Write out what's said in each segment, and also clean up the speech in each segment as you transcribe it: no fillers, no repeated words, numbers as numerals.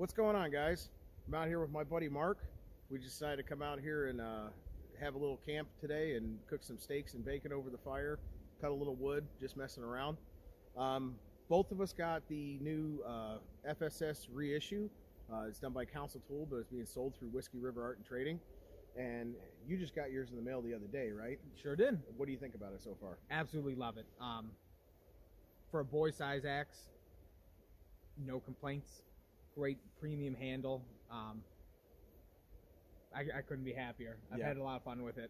What's going on, guys? I'm out here with my buddy Mark. We decided to come out here and have a little camp today and cook some steaks and bacon over the fire, cut a little wood, just messing around. Both of us got the new FSS reissue. It's done by Council Tool, but it's being sold through Whiskey River Art and Trading. And you just got yours in the mail the other day, right? Sure did. What do you think about it so far? Absolutely love it. For a boy size axe, no complaints. Great premium handle. I couldn't be happier. I've had a lot of fun with it.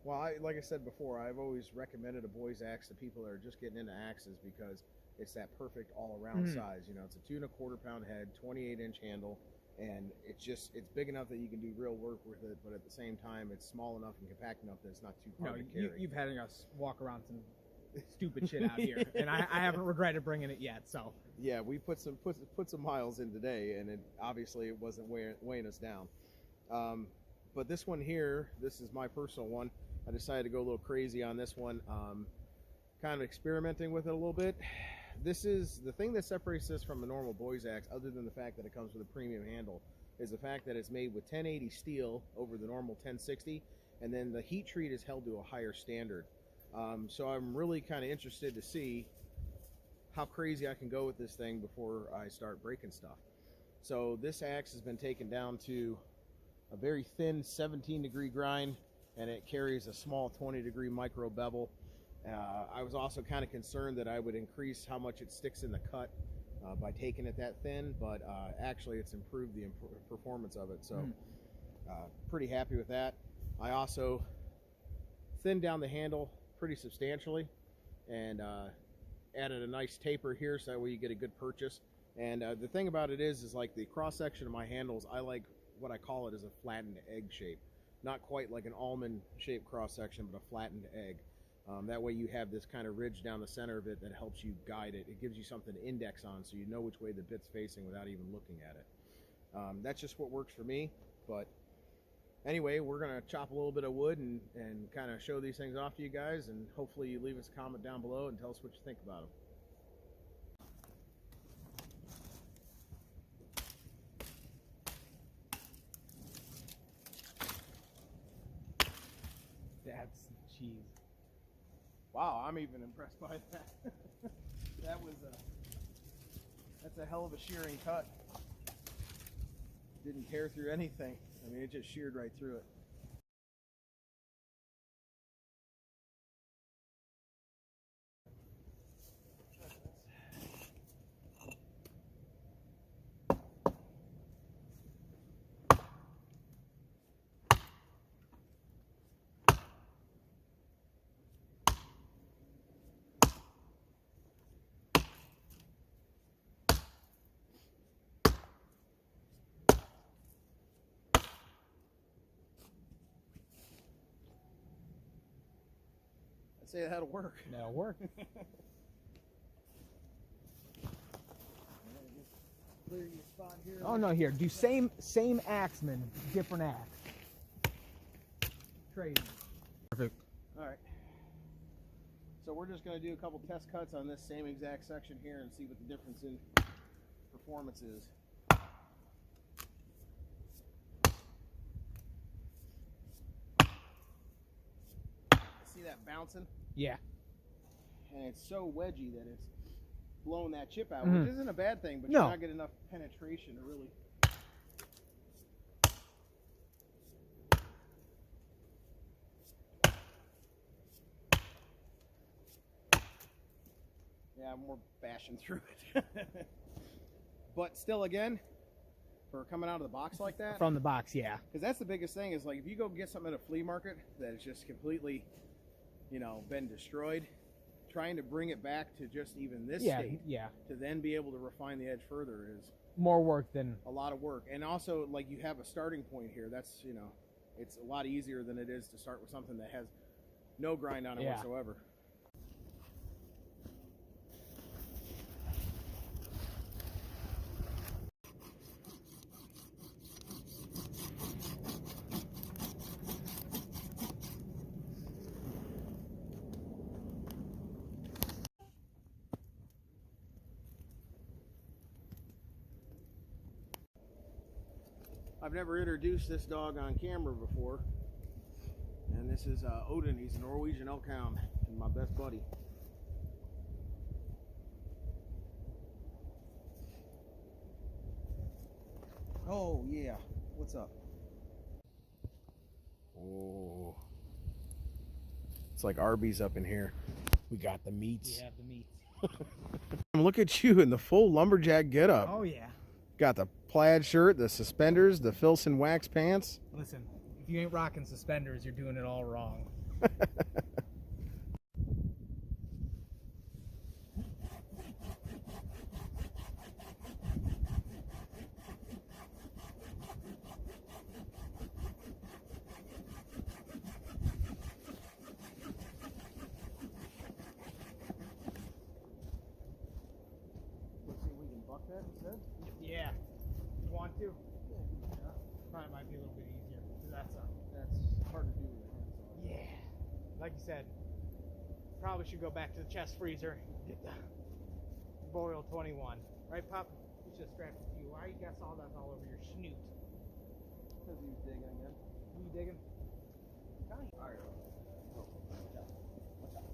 Well, like I said before, I've always recommended a boy's axe to people that are just getting into axes because it's that perfect all-around size. You know, it's a 2¼ pound head, 28-inch handle, and it's big enough that you can do real work with it, but at the same time, it's small enough and compact enough that it's not too hard to carry. You've had us walk around some stupid shit out here, and I haven't regretted bringing it yet. So yeah, we put some miles in today, and obviously it wasn't weighing us down. But this one here, this is my personal one. I decided to go a little crazy on this one, kind of experimenting with it a little bit. This is the thing that separates this from a normal boy's axe, other than the fact that it comes with a premium handle, is the fact that it's made with 1080 steel over the normal 1060, and then the heat treat is held to a higher standard. So I'm really kind of interested to see how crazy I can go with this thing before I start breaking stuff. So this axe has been taken down to a very thin 17-degree grind, and it carries a small 20-degree micro bevel. I was also kind of concerned that I would increase how much it sticks in the cut by taking it that thin, but actually it's improved the performance of it. So pretty happy with that. I also thinned down the handle pretty substantially and added a nice taper here so that way you get a good purchase. And the thing about it is like the cross section of my handles, I like what I call it as a flattened egg shape. Not quite like an almond shaped cross section, but a flattened egg. That way you have this kind of ridge down the center of it that helps you guide it. It gives you something to index on so you know which way the bit's facing without even looking at it. That's just what works for me. But anyway, we're going to chop a little bit of wood and kind of show these things off to you guys, and hopefully you leave us a comment down below and tell us what you think about them. That's cheese. Wow, I'm even impressed by that. That's a hell of a shearing cut. Didn't tear through anything. I mean, it just sheared right through it. I'd say that'll work. That'll work. Clear your spot here. Oh no, here. Do same axeman, different axe. Trade. Perfect. All right. So we're just going to do a couple test cuts on this same exact section here and see what the difference in performance is. See that bouncing? Yeah. And it's so wedgy that it's blowing that chip out, which isn't a bad thing, but No. you're not getting enough penetration to really. Yeah, more bashing through it. But still, again, for coming out of the box like that. From the box, yeah. Because that's the biggest thing is like if you go get something at a flea market that is just completely, been destroyed, trying to bring it back to just even this state to then be able to refine the edge further is more work than a lot of work. And also, like, you have a starting point here. That's, it's a lot easier than it is to start with something that has no grind on it whatsoever. I've never introduced this dog on camera before. And this is Odin. He's a Norwegian elk hound and my best buddy. Oh yeah, what's up? Oh, it's like Arby's up in here. We got the meats. We have the meats. Look at you in the full lumberjack getup. Oh yeah. Got the plaid shirt, the suspenders, the Filson wax pants. Listen, if you ain't rocking suspenders, you're doing it all wrong. Let's see if we can buck that instead. Yeah. You want to? Probably might be a little bit easier. That's hard to do with your hands on. yeah. Like you said, probably should go back to the chest freezer and get the Boreal 21. Right, Pop? You should have strapped a few. Why you got sawdust all over your snoot? Because he was digging again. You digging? Alright. Oh, watch out. Watch out.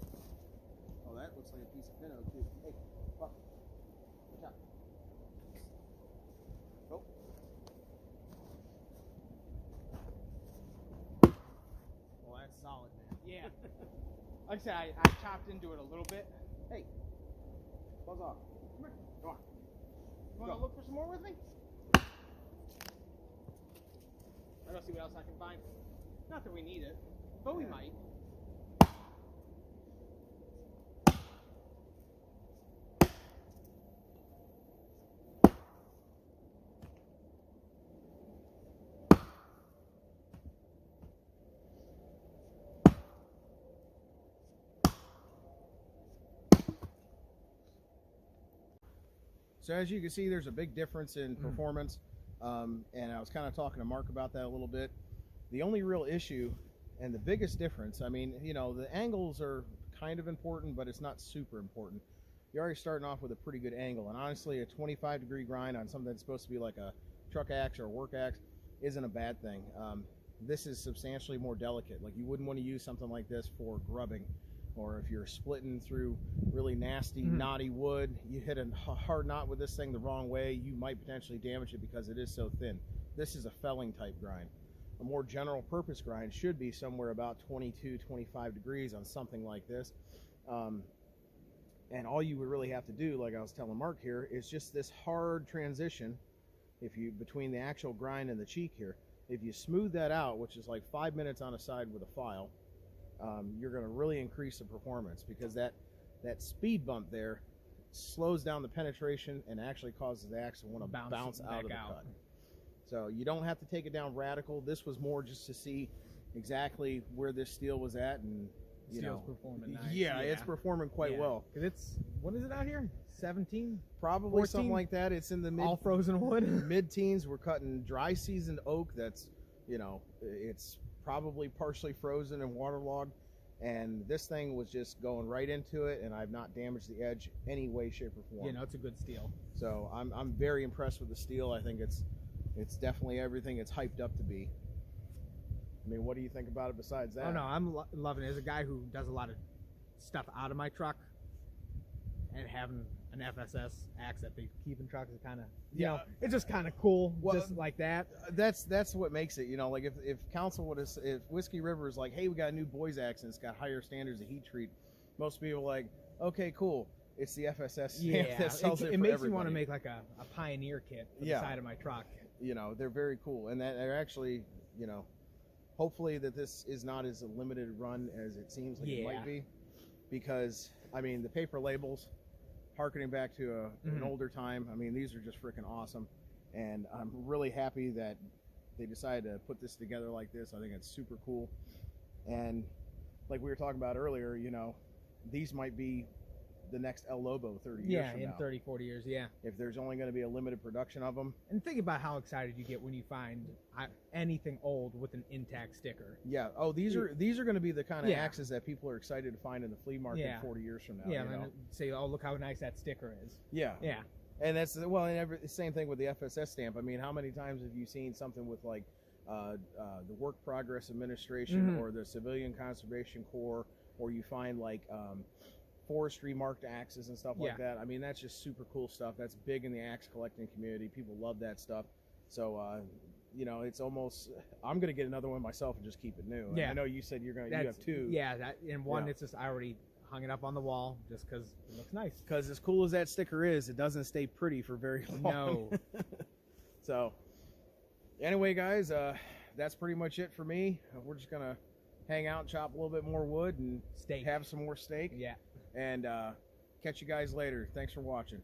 Oh, that looks like a piece of pinto too. Hey, Buck. Watch out. Oh. Well, that's solid, man. Yeah. Like I said, I chopped into it a little bit. Hey. Buzz off. Come here. Come on. You want to look for some more with me? I gotta see what else I can find. Not that we need it, but we might. So as you can see, there's a big difference in performance, and I was kind of talking to Mark about that a little bit. The only real issue and the biggest difference, I mean, you know, the angles are kind of important, but it's not super important. You're already starting off with a pretty good angle, and honestly, a 25-degree grind on something that's supposed to be like a truck axe or a work axe isn't a bad thing. This is substantially more delicate. Like, you wouldn't want to use something like this for grubbing, or if you're splitting through really nasty, knotty wood, you hit a hard knot with this thing the wrong way, you might potentially damage it because it is so thin. This is a felling type grind. A more general purpose grind should be somewhere about 22, 25 degrees on something like this. And all you would really have to do, like I was telling Mark here, is just this hard transition between the actual grind and the cheek here. If you smooth that out, which is like 5 minutes on a side with a file, you're going to really increase the performance, because that speed bump there slows down the penetration and actually causes the axe to want to bounce out of the cut. So you don't have to take it down radical. This was more just to see exactly where this steel was at, and you know, performing nice. Yeah, it's performing quite well. It's, what is it out here? 17? Probably 14? something like that. It's in the all frozen wood. mid-teens. We're cutting dry seasoned oak that's, you know, it's probably partially frozen and waterlogged, and this thing was just going right into it, and I've not damaged the edge any way, shape, or form. You know, it's a good steel. So I'm very impressed with the steel. I think it's definitely everything it's hyped up to be. I mean, what do you think about it besides that? Oh no, I'm loving it. As a guy who does a lot of stuff out of my truck, and having an FSS axe that they keep in trucks is kind of, you know, it's just kind of cool, just like that. That's what makes it, you know, like if Council would have, if Whiskey River is like, hey, we got a new boys axe and it's got higher standards of heat treat, most people are like, okay, cool. It's the FSS stamp that sells it for makes everybody. me want to make like a Pioneer kit for the side of my truck. You know, they're very cool, and that they're actually, you know, hopefully that this is not as a limited run as it seems like it might be, because I mean the paper labels, harkening back to an older time, I mean these are just freaking awesome, and I'm really happy that they decided to put this together like this. I think it's super cool, and like we were talking about earlier, you know, these might be the next El Lobo 30 years from now. 30, 40 years, if there's only going to be a limited production of them. And think about how excited you get when you find anything old with an intact sticker. Yeah. Oh, these are going to be the kind of axes that people are excited to find in the flea market 40 years from now. Yeah, man. Say, oh, look how nice that sticker is. Yeah. Yeah. And that's well, and same thing with the FSS stamp. I mean, how many times have you seen something with like the Work Progress Administration or the Civilian Conservation Corps, or you find like forestry marked axes and stuff like that? I mean, that's just super cool stuff. That's big in the axe collecting community. People love that stuff. So you know, it's almost, I'm gonna get another one myself and just keep it new. Yeah. And I know you said you have two. Yeah, and one, it's just, I already hung it up on the wall just because it looks nice. Because as cool as that sticker is, it doesn't stay pretty for very long. No. So anyway, guys, that's pretty much it for me. We're just gonna hang out and chop a little bit more wood and Steak. have some more steak. Yeah. And catch you guys later. Thanks for watching.